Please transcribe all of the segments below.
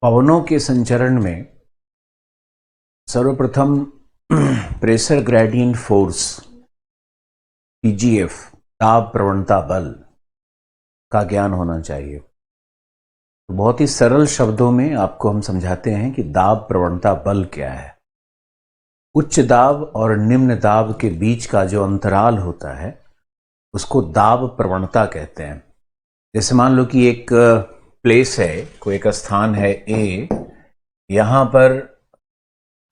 पवनों के संचरण में सर्वप्रथम प्रेशर ग्रेडियंट फोर्स पीजीएफ दाब प्रवणता बल का ज्ञान होना चाहिए। तो बहुत ही सरल शब्दों में आपको हम समझाते हैं कि दाब प्रवणता बल क्या है। उच्च दाब और निम्न दाब के बीच का जो अंतराल होता है उसको दाब प्रवणता कहते हैं। जैसे मान लो कि एक प्लेस है, कोई एक स्थान है ए, यहां पर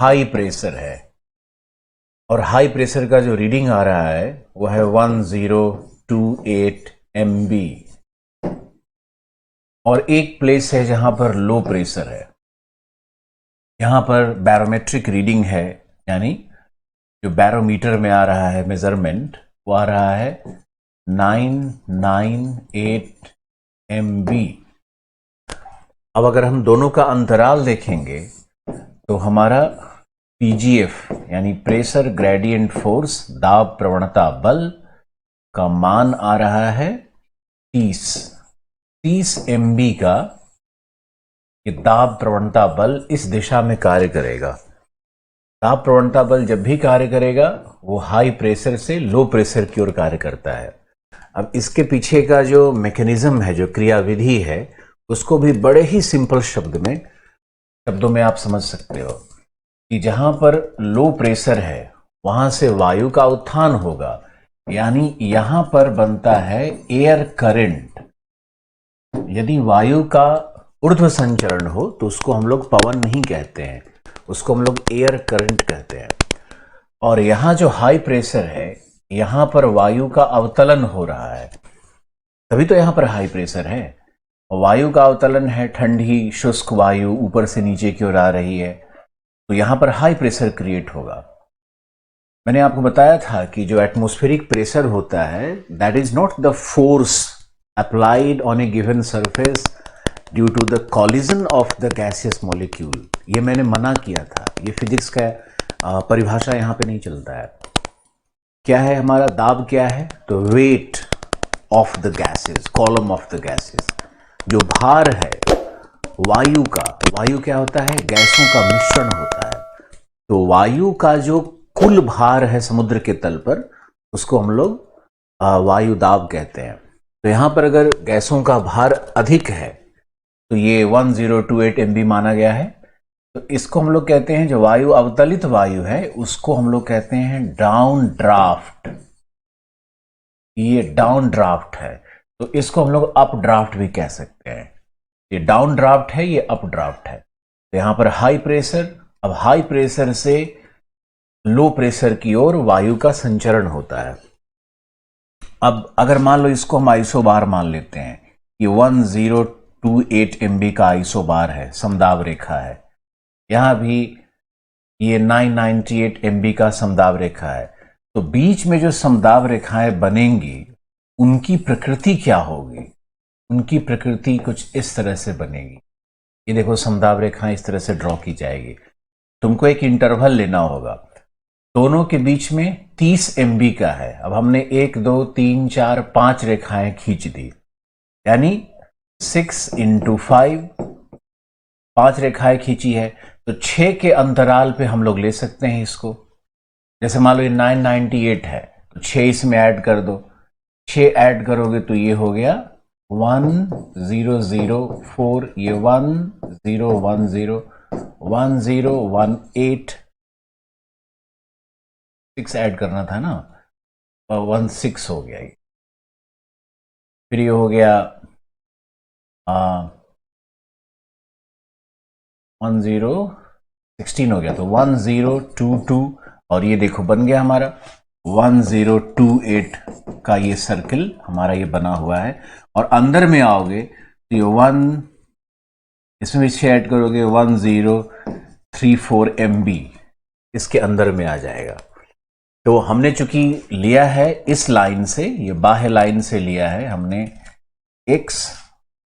हाई प्रेशर है और हाई प्रेशर का जो रीडिंग आ रहा है वो है 1028 MB। और एक प्लेस है जहां पर लो प्रेशर है, यहां पर बैरोमेट्रिक रीडिंग है, यानी जो बैरोमीटर में आ रहा है मेजरमेंट वो आ रहा है 998 MB। अब अगर हम दोनों का अंतराल देखेंगे तो हमारा पीजीएफ यानी प्रेशर ग्रेडियंट फोर्स दाब प्रवणता बल का मान आ रहा है 30 MB का। ये दाब प्रवणता बल इस दिशा में कार्य करेगा। दाब प्रवणता बल जब भी कार्य करेगा वो हाई प्रेशर से लो प्रेशर की ओर कार्य करता है। अब इसके पीछे का जो मैकेनिज्म है, जो क्रियाविधि है, उसको भी बड़े ही सिंपल शब्दों में आप समझ सकते हो कि जहां पर लो प्रेशर है वहां से वायु का उत्थान होगा, यानी यहां पर बनता है एयर करंट। यदि वायु का ऊर्ध्व संचरण हो तो उसको हम लोग पवन नहीं कहते हैं, उसको हम लोग एयर करंट कहते हैं। और यहां जो हाई प्रेशर है यहां पर वायु का अवतलन हो रहा है, तभी तो यहां पर हाई प्रेशर है। वायु का अवतलन है, ठंडी शुष्क वायु ऊपर से नीचे की ओर आ रही है, तो यहां पर हाई प्रेशर क्रिएट होगा। मैंने आपको बताया था कि जो एटमॉस्फेरिक प्रेशर होता है that is not the force applied on a given surface due to the collision of the gaseous molecule. ये मैंने मना किया था, ये फिजिक्स का परिभाषा यहां पे नहीं चलता है। क्या है हमारा दाब, क्या है? तो weight of the gases, column of the gases, जो भार है वायु का। वायु क्या होता है? गैसों का मिश्रण होता है। तो वायु का जो कुल भार है समुद्र के तल पर उसको हम लोग वायु दाब कहते हैं। तो यहां पर अगर गैसों का भार अधिक है तो ये 1028 MB माना गया है, तो इसको हम लोग कहते हैं, जो वायु अवतलित वायु है उसको हम लोग कहते हैं डाउन ड्राफ्ट। ये डाउन ड्राफ्ट है, तो इसको हम लोग अप ड्राफ्ट भी कह सकते हैं। ये डाउन ड्राफ्ट है, ये अप ड्राफ्ट है। तो यहां पर हाई प्रेशर, अब हाई प्रेशर से लो प्रेशर की ओर वायु का संचरण होता है। अब अगर मान लो इसको हम आइसोबार मान लेते हैं, ये 1028 MB का आइसोबार है, समदाब रेखा है। यहां भी ये 998 MB का समदाब रेखा है। तो बीच में जो समदाब रेखाएं बनेंगी उनकी प्रकृति क्या होगी? उनकी प्रकृति कुछ इस तरह से बनेगी। ये देखो, समदाब रेखाएं इस तरह से ड्रॉ की जाएगी। तुमको एक इंटरवल लेना होगा, दोनों के बीच में 30 MB का है। अब हमने 1 2 3 4 5 रेखाएं खींच दी, यानी 6 × 5, 5 रेखाएं खींची है, तो 6 के अंतराल पे हम लोग ले सकते हैं इसको। जैसे मान लो ये 998 है, तो 6 इसमें ऐड कर दो, 6 ऐड करोगे तो ये हो गया 1004, ये 1010 1018, 6 ऐड करना था ना, 16 हो गया ये। फिर ये हो गया 16 हो गया, तो 1022, और ये देखो बन गया हमारा 1028 का ये सर्किल हमारा ये बना हुआ है। और अंदर में आओगे तो ये 1, इसमें भी 6 ऐड करोगे 1034 MB इसके अंदर में आ जाएगा। तो हमने चूंकि लिया है इस लाइन से, ये बाह्य लाइन से लिया है हमने, x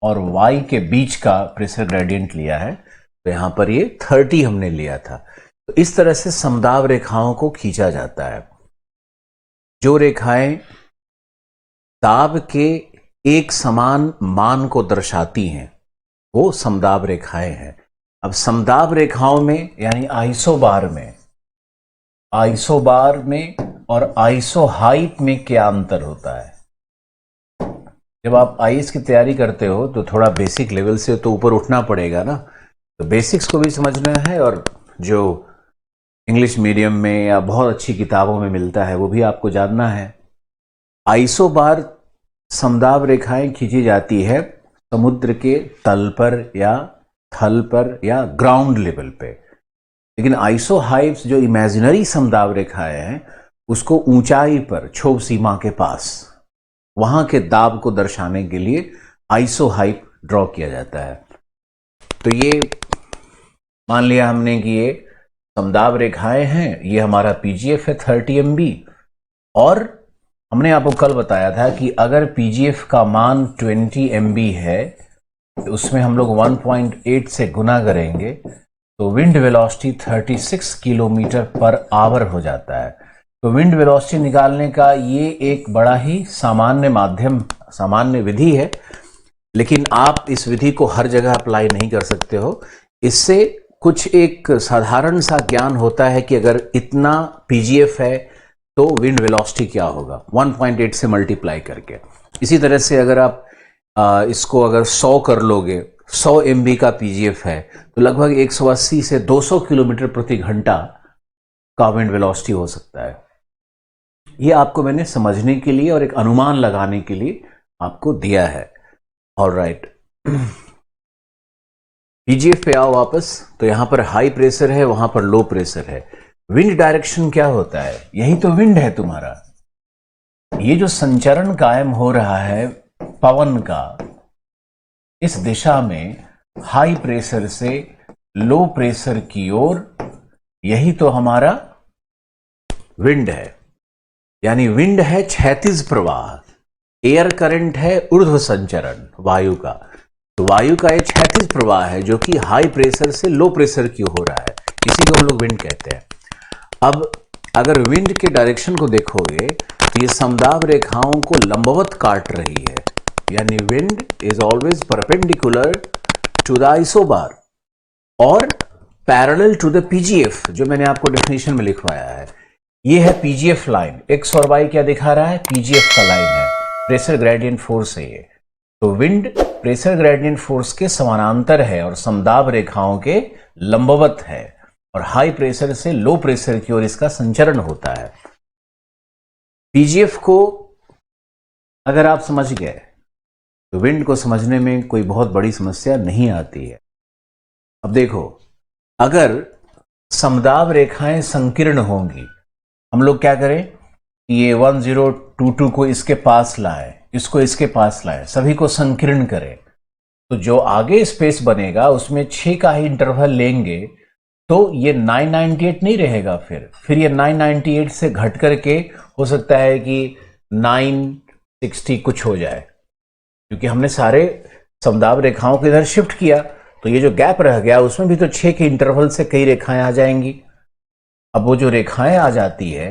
और y के बीच का प्रेशर ग्रेडियंट लिया है, तो यहां पर ये 30 हमने लिया था। तो इस तरह से समदाब रेखाओं को खींचा जाता है। जो रेखाएं दाब के एक समान मान को दर्शाती हैं वो समदाब रेखाएं हैं। अब समदाब रेखाओं में यानी आइसोबार में और आइसोहाइप में क्या अंतर होता है? जब आप आईएएस की तैयारी करते हो तो थोड़ा बेसिक लेवल से तो ऊपर उठना पड़ेगा ना, तो बेसिक्स को भी समझना है और जो इंग्लिश मीडियम में या बहुत अच्छी किताबों में मिलता है वो भी आपको जानना है। आइसोबार समदाब रेखाएं खींची जाती है समुद्र के तल पर या थल पर या ग्राउंड लेवल पे, लेकिन आइसोहाइप्स जो इमेजिनरी समदाब रेखाएं हैं उसको ऊंचाई पर क्षोभ सीमा के पास वहां के दाब को दर्शाने के लिए आइसोहाइप ड्रॉ किया जाता है। तो ये मान लिया हमने कि ये समदाब रेखाएं हैं, ये हमारा पीजीएफ है 30 MB, और हमने आपको कल बताया था कि अगर पीजीएफ का मान 20 MB है तो उसमें हम लोग 1.8 से गुना करेंगे तो wind velocity 36 kilometre per hour हो जाता है। तो विंड वेलोसिटी निकालने का ये एक बड़ा ही सामान्य विधि है, लेकिन आप इस विधि को हर जगह अप्लाई नहीं कर सकते हो। इससे कुछ एक साधारण सा ज्ञान होता है कि अगर इतना पीजीएफ है तो विंड वेलोसिटी क्या होगा 1.8 से मल्टीप्लाई करके। इसी तरह से अगर आप इसको अगर 100 कर लोगे, 100 MB का पीजीएफ है तो लगभग 180 से 200 किलोमीटर प्रति घंटा का विंड वेलोसिटी हो सकता है। ये आपको मैंने समझने के लिए और एक अनुमान लगाने के लिए आपको दिया है। ऑलराइट, पीजीएफ पे आओ वापस। तो यहां पर हाई प्रेशर है, वहां पर लो प्रेशर है। विंड डायरेक्शन क्या होता है? यही तो विंड है तुम्हारा। ये जो संचरण कायम हो रहा है पवन का इस दिशा में हाई प्रेशर से लो प्रेशर की ओर, यही तो हमारा विंड है। यानी विंड है क्षैतिज प्रवाह, एयर करंट है ऊर्ध्व संचरण वायु का। तो वायु का एक क्षैतिज प्रवाह है जो कि हाई प्रेशर से लो प्रेशर की हो रहा है, इसी को हम लोग विंड कहते हैं। अब अगर विंड के डायरेक्शन को देखोगे तो ये समदाब रेखाओं को लंबवत काट रही है, यानी wind is always perpendicular to the isobar और पैरेलल टू द पीजीएफ, जो मैंने आपको डेफिनेशन में लिखवाया है। ये है पीजीएफ लाइन, एक्स और वाई क्या दिखा रहा है? पीजीएफ का लाइन है, प्रेशर ग्रेडियंट फोर्स है ये। तो विंड प्रेशर ग्रेडियंट फोर्स के समानांतर है और समदाब रेखाओं के लंबवत है, और हाई प्रेशर से लो प्रेशर की ओर इसका संचरण होता है। पीजीएफ को अगर आप समझ गए तो विंड को समझने में कोई बहुत बड़ी समस्या नहीं आती है। अब देखो, अगर समदाब रेखाएं संकीर्ण होंगी, हम लोग क्या करें कि ये 1022 को इसके पास लाएं, इसको इसके पास लाएं, सभी को संकीर्ण करें, तो जो आगे स्पेस बनेगा उसमें 6 का ही इंटरवल लेंगे तो ये 998 नहीं रहेगा। फिर ये 998 से घट करके हो सकता है कि 960 कुछ हो जाए, क्योंकि हमने सारे समदाब रेखाओं को इधर शिफ्ट किया। तो ये जो गैप रह गया उसमें भी तो 6 के इंटरवल से कई रेखाएं आ जाएंगी। अब वो जो रेखाएं आ जाती है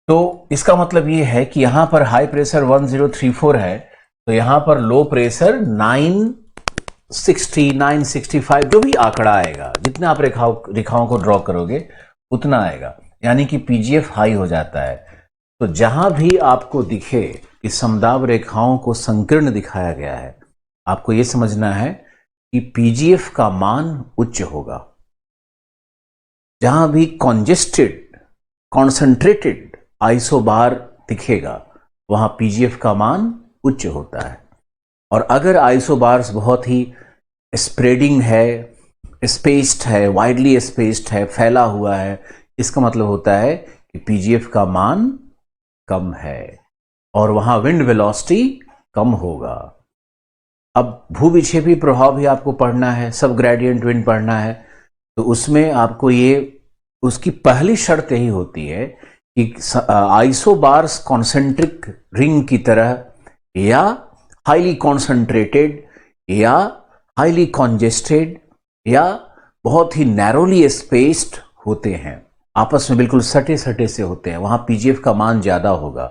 तो इसका मतलब ये है कि यहां पर हाई प्रेशर 1034 है तो यहां पर लो प्रेशर 960 965 जो भी आंकड़ा आएगा, जितना आप रेखाओं को ड्रॉ करोगे उतना आएगा, यानी कि पीजीएफ हाई हो जाता है। तो जहां भी आपको दिखे कि समदाब रेखाओं को संकीर्ण दिखाया गया है, आपको यह समझना है कि पीजीएफ का मान उच्च होगा। जहां भी कॉन्जेस्टेड कॉन्सेंट्रेटेड आइसोबार दिखेगा वहां पीजीएफ का मान उच्च होता है। और अगर आइसोबार्स बहुत ही स्प्रेडिंग है, स्पेस्ड है, वाइडली स्पेस्ड है, फैला हुआ है, इसका मतलब होता है कि पीजीएफ का मान कम है और वहां विंड वेलोसिटी कम होगा। अब भूविक्षेपी प्रभाव भी आपको पढ़ना है, सब ग्रेडियंट विंड पढ़ना है, तो उसमें आपको ये उसकी पहली शर्त यही होती है कि आइसोबार्स कॉन्सेंट्रिक रिंग की तरह या हाईली कॉन्सेंट्रेटेड या हाईली कॉन्जेस्टेड या बहुत ही नैरोली स्पेस्ड होते हैं, आपस में बिल्कुल सटे सटे से होते हैं, वहां पीजीएफ का मान ज्यादा होगा।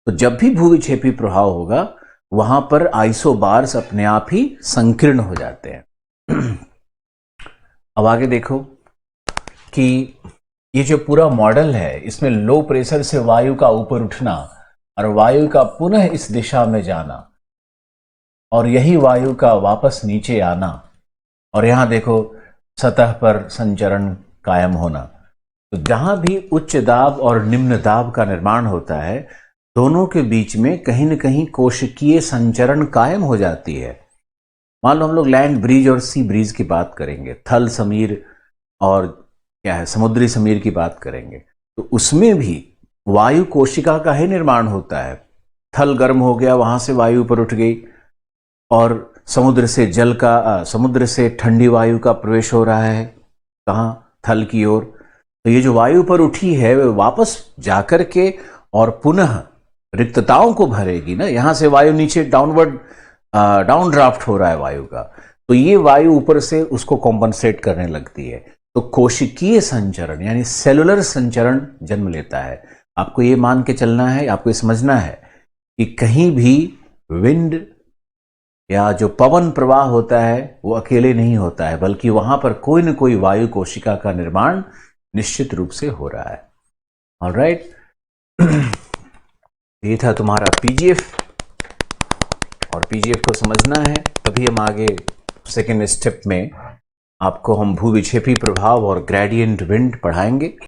तो जब भी भूविक्षेपी प्रभाव होगा वहां पर आइसोबार्स अपने आप ही संकीर्ण हो जाते हैं। अब आगे देखो कि ये जो पूरा मॉडल है इसमें लो प्रेशर से वायु का ऊपर उठना और वायु का पुनः इस दिशा में जाना और यही वायु का वापस नीचे आना और यहां देखो सतह पर संचरण कायम होना। तो जहां भी उच्च दाब और निम्न दाब का निर्माण होता है दोनों के बीच में कहीं न कहीं कोशिकीय संचरण कायम हो जाती है। मान लो हम लोग लैंड ब्रिज और सी ब्रिज की बात करेंगे, थल समीर और क्या है समुद्री समीर की बात करेंगे, तो उसमें भी वायु कोशिका का ही निर्माण होता है। थल गर्म हो गया, वहां से वायु ऊपर उठ गई और समुद्र से ठंडी वायु का प्रवेश हो रहा है कहाँ, थल की ओर। तो ये जो वायु पर उठी है वह वापस जाकर के और पुनः रिक्तताओं को भरेगी ना। यहां से वायु नीचे डाउन ड्राफ्ट हो रहा है वायु का, तो ये वायु ऊपर से उसको कॉम्पनसेट करने लगती है। तो कोशिकीय संचरण यानी सेलुलर संचरण जन्म लेता है। आपको ये मान के चलना है, आपको ये समझना है कि कहीं भी विंड या जो पवन प्रवाह होता है वो अकेले नहीं होता है, बल्कि वहां पर कोई न कोई वायु कोशिका का निर्माण निश्चित रूप से हो रहा है। ऑलराइट, ये था तुम्हारा पीजीएफ, और पीजीएफ को समझना है तभी हम आगे सेकेंड स्टेप में आपको हम भूविक्षेपी प्रभाव और ग्रेडियंट विंड पढ़ाएंगे।